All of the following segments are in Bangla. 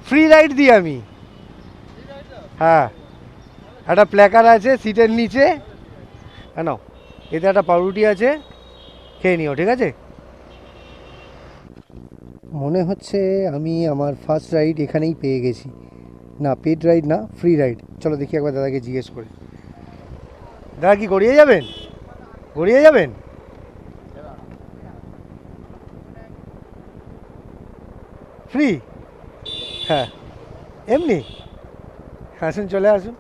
ফ্রি রাইড দিই আমি। হ্যাঁ, একটা প্ল্যাকার আছে সিটের নিচে। হ্যাঁ, নাও, এতে একটা পাউরুটি আছে, খেয়ে নিও, ঠিক আছে? মনে হচ্ছে আমি আমার ফার্স্ট রাইড এখানেই পেয়ে গেছি। না, পেড রাইড না, ফ্রি রাইড। চলো দেখি একবার দাদাকে জিজ্ঞেস করে। দাদা কি গড়িয়ে যাবেন? গড়িয়ে যাবেন? ফ্রি? হ্যাঁ, এমনি আসুন, চলে আসুন।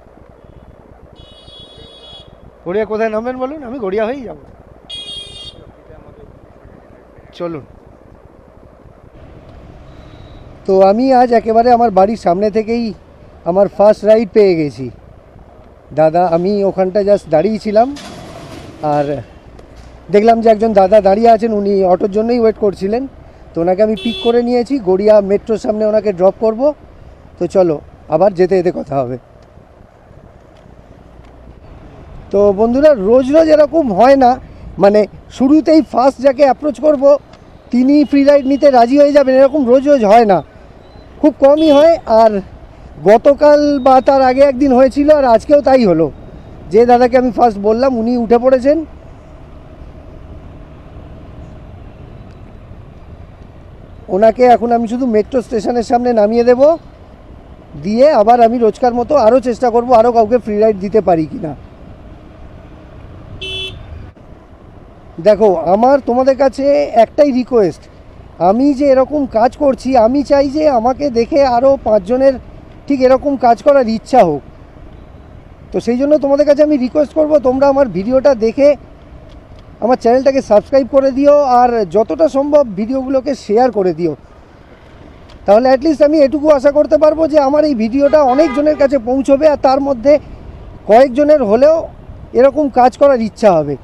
গড়িয়া কোথায় নামবেন বলুন, আমি গড়িয়া হয়েই যাব। চলুন। তো আমি আজ একেবারে আমার বাড়ির সামনে থেকেই আমার ফার্স্ট রাইড পেয়ে গেছি। দাদা, আমি ওখানটা জাস্ট দাঁড়িয়েছিলাম আর দেখলাম যে একজন দাদা দাঁড়িয়ে আছেন, উনি অটোর জন্যই ওয়েট করছিলেন। তো ওনাকে আমি পিক করে নিয়েছি, গড়িয়া মেট্রোর সামনে ওনাকে ড্রপ করব। তো চলো, আবার যেতে যেতে কথা হবে। তো বন্ধুরা, রোজ রোজ এরকম হয় না, মানে শুরুতেই ফার্স্ট যাকে অ্যাপ্রোচ করব তিনি ফ্রি রাইড নিতে রাজি হয়ে যাবেন, এরকম রোজ রোজ হয় না, খুব কমই হয়। আর গতকাল বা তার আগে একদিন হয়েছিল, আর আজকেও তাই হলো। যে দাদাকে আমি ফার্স্ট বললাম উনি উঠে পড়েছেন। ওনাকে এখন আমি শুধু মেট্রো স্টেশনের সামনে নামিয়ে দেব, দিয়ে আবার আমি রোজকার মতো আরও চেষ্টা করব আরও কাউকে ফ্রি রাইড দিতে পারি কি না। দেখো, আমার তোমাদের কাছে একটাই রিকোয়েস্ট, আমি যে এরকম কাজ করছি আমি চাই যে আমাকে দেখে আরও 5 জনের ঠিক এরকম কাজ করার ইচ্ছা হোক। তো সেই জন্য তোমাদের কাছে আমি রিকোয়েস্ট করব, তোমরা আমার ভিডিওটা দেখে আমার চ্যানেলটাকে সাবস্ক্রাইব করে দিও, আর যতটা সম্ভব ভিডিওগুলোকে শেয়ার করে দিও। তাহলে অ্যাটলিস্ট আমি এটুকু আশা করতে পারবো যে আমার এই ভিডিওটা অনেকজনের কাছে পৌঁছবে, আর তার মধ্যে কয়েকজনের হলেও এরকম কাজ করার ইচ্ছা হবে।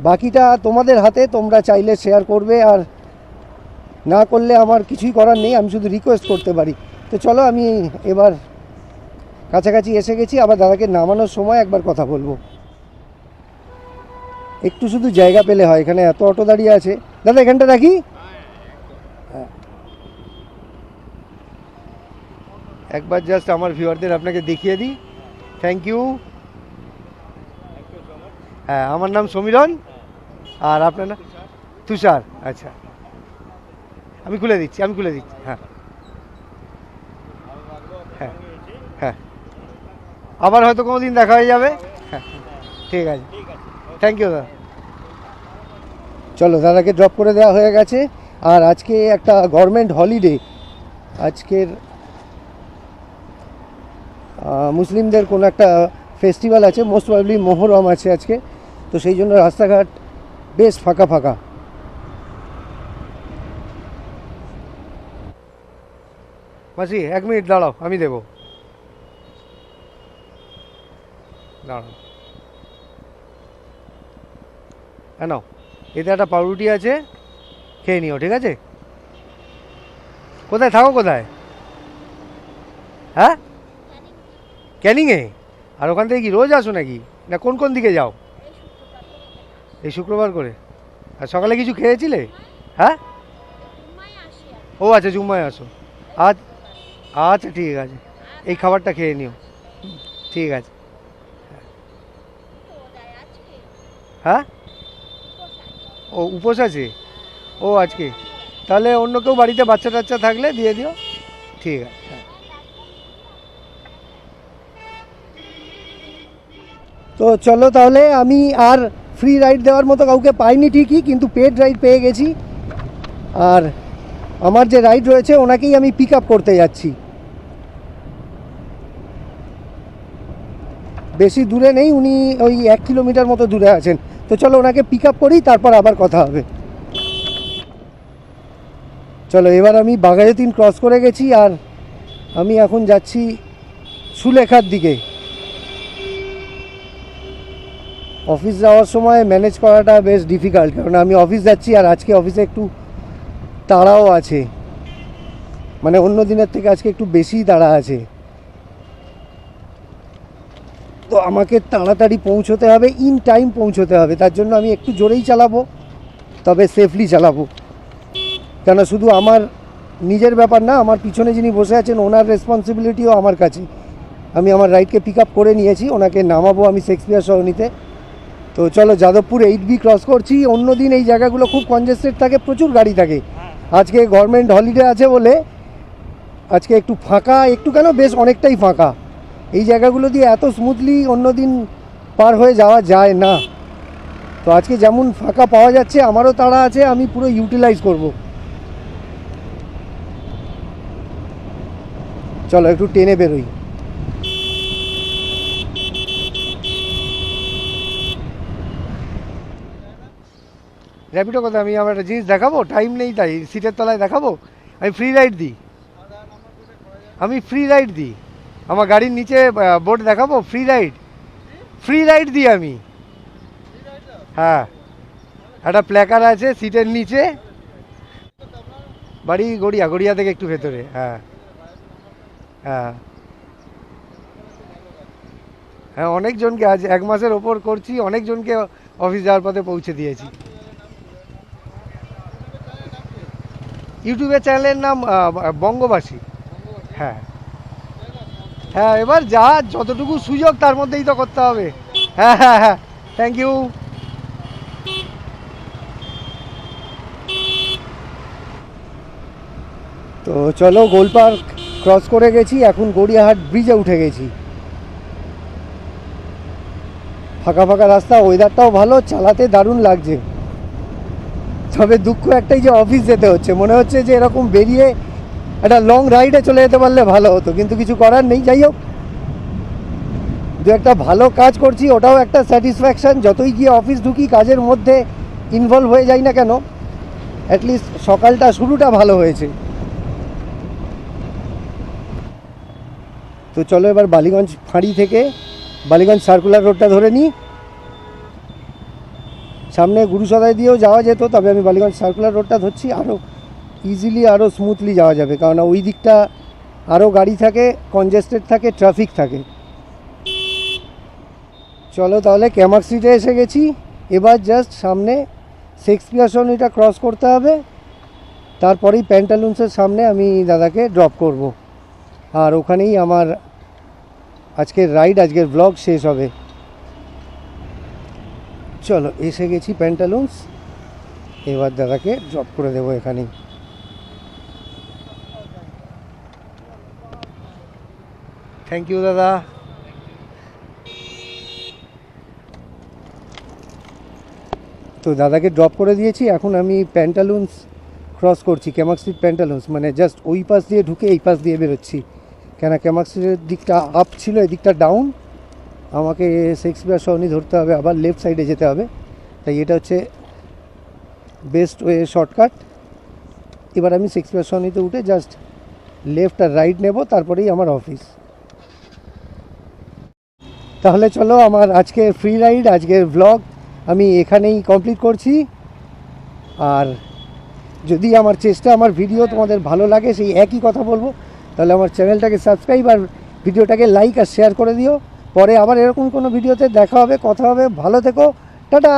বাকিটা তোমাদের হাতে, তোমরা চাইলে শেয়ার করবে, আর না করলে আমার কিছুই করার নেই, আমি শুধু রিকোয়েস্ট করতে পারি। তো চলো, আমি এবার কাছাকাছি এসে গেছি, আবার দাদাকে নামানোর সময় একবার কথা বলবো। একটু শুধু জায়গা পেলে হয়, এখানে এত অটো দাঁড়িয়ে আছে। দাদা, এখানটা রাখি? হ্যাঁ, একবার জাস্ট আমার ভিউয়ারদের আপনাকে দেখিয়ে দিই। Thank you. হ্যাঁ, আমার নাম সমীরণ। আর আপনার নাম? তুষার। আচ্ছা, আমি খুলে দিচ্ছি। হ্যাঁ হ্যাঁ হ্যাঁ, আবার হয়তো কোনো দিন দেখা হয়ে যাবে। হ্যাঁ, ঠিক আছে, থ্যাংক ইউ দাদা। চলো, দাদাকে ড্রপ করে দেওয়া হয়ে গেছে। আর আজকে একটা গভর্নমেন্ট হলিডে, আজকের মুসলিমদের কোনো একটা ফেস্টিভ্যাল আছে, মোস্ট প্রবাবলি মহরম আছে আজকে। তো সেই জন্য রাস্তাঘাট বেশ ফাঁকা ফাঁকা। মাসি, 1 মিনিট দাঁড়াও, আমি দেবো। দাঁড়াও, হ্যাঁ, নাও, এতে একটা পাউরুটি আছে, খেয়ে নিও, ঠিক আছে? কোথায় থাকো, কোথায়? হ্যাঁ, ক্যানিংয়ে? আর ওখান থেকে কি রোজ আসো নাকি, না কোন কোন দিকে যাও? এই শুক্রবার করে। আর সকালে কিছু খেয়েছিলে? হ্যাঁ, ও আচ্ছা, জুম্মায় আসো। আজ আচ্ছা, ঠিক আছে, এই খাবারটা খেয়ে নিও। ঠিক আছে। হ্যাঁ, ও উপোস আছে? ও আজকে, তাহলে অন্য কেউ বাড়িতে বাচ্চা টাচ্চা থাকলে দিয়ে দিও। ঠিক আছে, হ্যাঁ। তো চলো, তাহলে আমি আর ফ্রি রাইড দেওয়ার মতো কাউকে পাইনি ঠিকই, কিন্তু পেড রাইড পেয়ে গেছি। আর আমার যে রাইড রয়েছে ওনাকেই আমি পিক আপ করতে যাচ্ছি। বেশি দূরে নেই, উনি ওই 1 কিলোমিটার মতো দূরে আছেন। তো চলো, ওনাকে পিক আপ করি, তারপর আবার কথা হবে। চলো, এবার আমি বাঘাযতীন ক্রস করে গেছি, আর আমি এখন যাচ্ছি সুলেখার দিকে। অফিস যাওয়ার সময় ম্যানেজ করাটা বেশ ডিফিকাল্ট, কারণ আমি অফিস যাচ্ছি, আর আজকে অফিসে একটু তাড়াও আছে, মানে অন্য দিনের থেকে আজকে একটু বেশিই তাড়া আছে। তো আমাকে তাড়াতাড়ি পৌঁছতে হবে, ইন টাইম পৌঁছতে হবে, তার জন্য আমি একটু জোরেই চালাবো, তবে সেফলি চালাবো। কেন শুধু আমার নিজের ব্যাপার না, আমার পিছনে যিনি বসে আছেন ওনার রেসপন্সিবিলিটিও আমার কাছে। আমি আমার রাইডকে পিক আপ করে নিয়েছি, ওনাকে নামাবো আমি শেক্সপিয়ার সরণিতে। তো চলো যাদবপুর 8B ক্রস করছি। অন্য দিন এই জায়গাগুলো খুব কনজেস্টেড থাকে, প্রচুর গাড়ি থাকে। আজকে গভর্নমেন্ট হলিডে আছে বলে আজকে একটু ফাঁকা, একটু কেন বেশ অনেকটাই ফাঁকা। এই জায়গাগুলো দিয়ে এত স্মুথলি অন্য দিন পার হয়ে যাওয়া যায় না। তো আজকে যেমন ফাঁকা পাওয়া যাচ্ছে, আমারও তাড়া আছে, আমি পুরো ইউটিলাইজ করব। চলো একটু টেনে বেরোই। র্যাপিডো কথা, আমি আমার একটা জিনিস দেখাবো, টাইম নেই তাই সিটের তলায় দেখাবো। আমি ফ্রি রাইড দিই, আমার গাড়ির নিচে বোর্ড দেখাবো, ফ্রি রাইড দিই আমি। হ্যাঁ, একটা প্ল্যাকার আছে সিটের নিচে। বাড়ি গড়িয়া থেকে একটু ভেতরে। হ্যাঁ হ্যাঁ হ্যাঁ, অনেকজনকে আজ 1 মাসের ওপর করছি, অনেকজনকে অফিস যাওয়ার পথে পৌঁছে দিয়েছি। ইউটিউবের চ্যানেলের নাম বঙ্গবাসী। হ্যাঁ হ্যাঁ, এবার যা যতটুকু সুযোগ তার মধ্যেই তো করতে হবে। হ্যাঁ হ্যাঁ হ্যাঁ, থ্যাংক ইউ। তো চলো, গোলপার্ক ক্রস করে গেছি, এখন গড়িয়াহাট ব্রিজে উঠে গেছি। ফাঁকা ফাঁকা রাস্তা, ওয়েদারটাও ভালো, চালাতে দারুণ লাগছে। তবে দুঃখ একটাই যে অফিস যেতে হচ্ছে, মনে হচ্ছে যে এরকম বেরিয়ে একটা লং রাইডে চলে যেতে পারলে ভালো হতো, কিন্তু কিছু করার নেই। যাই হোক, দু একটা ভালো কাজ করছি, ওটাও একটা স্যাটিসফ্যাকশান। যতই গিয়ে অফিস ঢুকি, কাজের মধ্যে ইনভলভ হয়ে যাই না কেন, অ্যাটলিস্ট সকালটা শুরুটা ভালো হয়েছে। তো চলো এবার বালিগঞ্জ ফাঁড়ি থেকে বালিগঞ্জ সার্কুলার রোডটা ধরে নিই। সামনে গুরুসদাই দিয়েও যাওয়া যেত, তবে আমি বালিগঞ্জ সার্কুলার রোডটা ধরছি, আরও ইজিলি আরও স্মুথলি যাওয়া যাবে, কারণ ওই দিকটা আরও গাড়ি থাকে, কনজেস্টেড থাকে, ট্রাফিক থাকে। চলো তাহলে ক্যামাক স্ট্রিটে এসে গেছি। এবার জাস্ট সামনে শেক্সপিয়ার সরণিটা ক্রস করতে হবে, তারপরেই প্যান্টালুন্সের সামনে আমি দাদাকে ড্রপ করব। আর ওখানেই আমার আজকের রাইড, আজকের ব্লগ শেষ হবে। চলো এসে গেছি প্যান্টালুন্স, এবার দাদাকে ড্রপ করে দেবো এখানেই। থ্যাংক ইউ দাদা। তো দাদাকে ড্রপ করে দিয়েছি, এখন আমি প্যান্টালুন্স ক্রস করছি, ক্যামাক স্ট্রিট প্যান্টালুন্স, মানে জাস্ট ওই পাশ দিয়ে ঢুকে এই পাশ দিয়ে বেরোচ্ছি। কেন ক্যামাক স্ট্রিটের দিকটা আপ ছিল, এদিকটা ডাউন, আমাকে শেক্সপিয়ার সরণি ধরতে হবে, আবার লেফট সাইডে যেতে হবে। তাই এটা হচ্ছে বেস্ট ওয়ে, শর্টকাট। এবার আমি শেক্সপিয়ার সরণিতে উঠে জাস্ট লেফট আর রাইট নেব, তারপরেই আমার অফিস। তাহলে চলো, আমার আজকের ফ্রি রাইড, আজকের ব্লগ আমি এখানেই কমপ্লিট করছি। আর যদি আমার চেষ্টা, আমার ভিডিও তোমাদের ভালো লাগে, সেই একই কথা বলবো, তাহলে আমার চ্যানেলটাকে সাবস্ক্রাইব আর ভিডিওটাকে লাইক আর শেয়ার করে দিও। পরে আবার এরকম কোনো ভিডিওতে দেখা হবে, কথা হবে। ভালো থেকো, টাটা।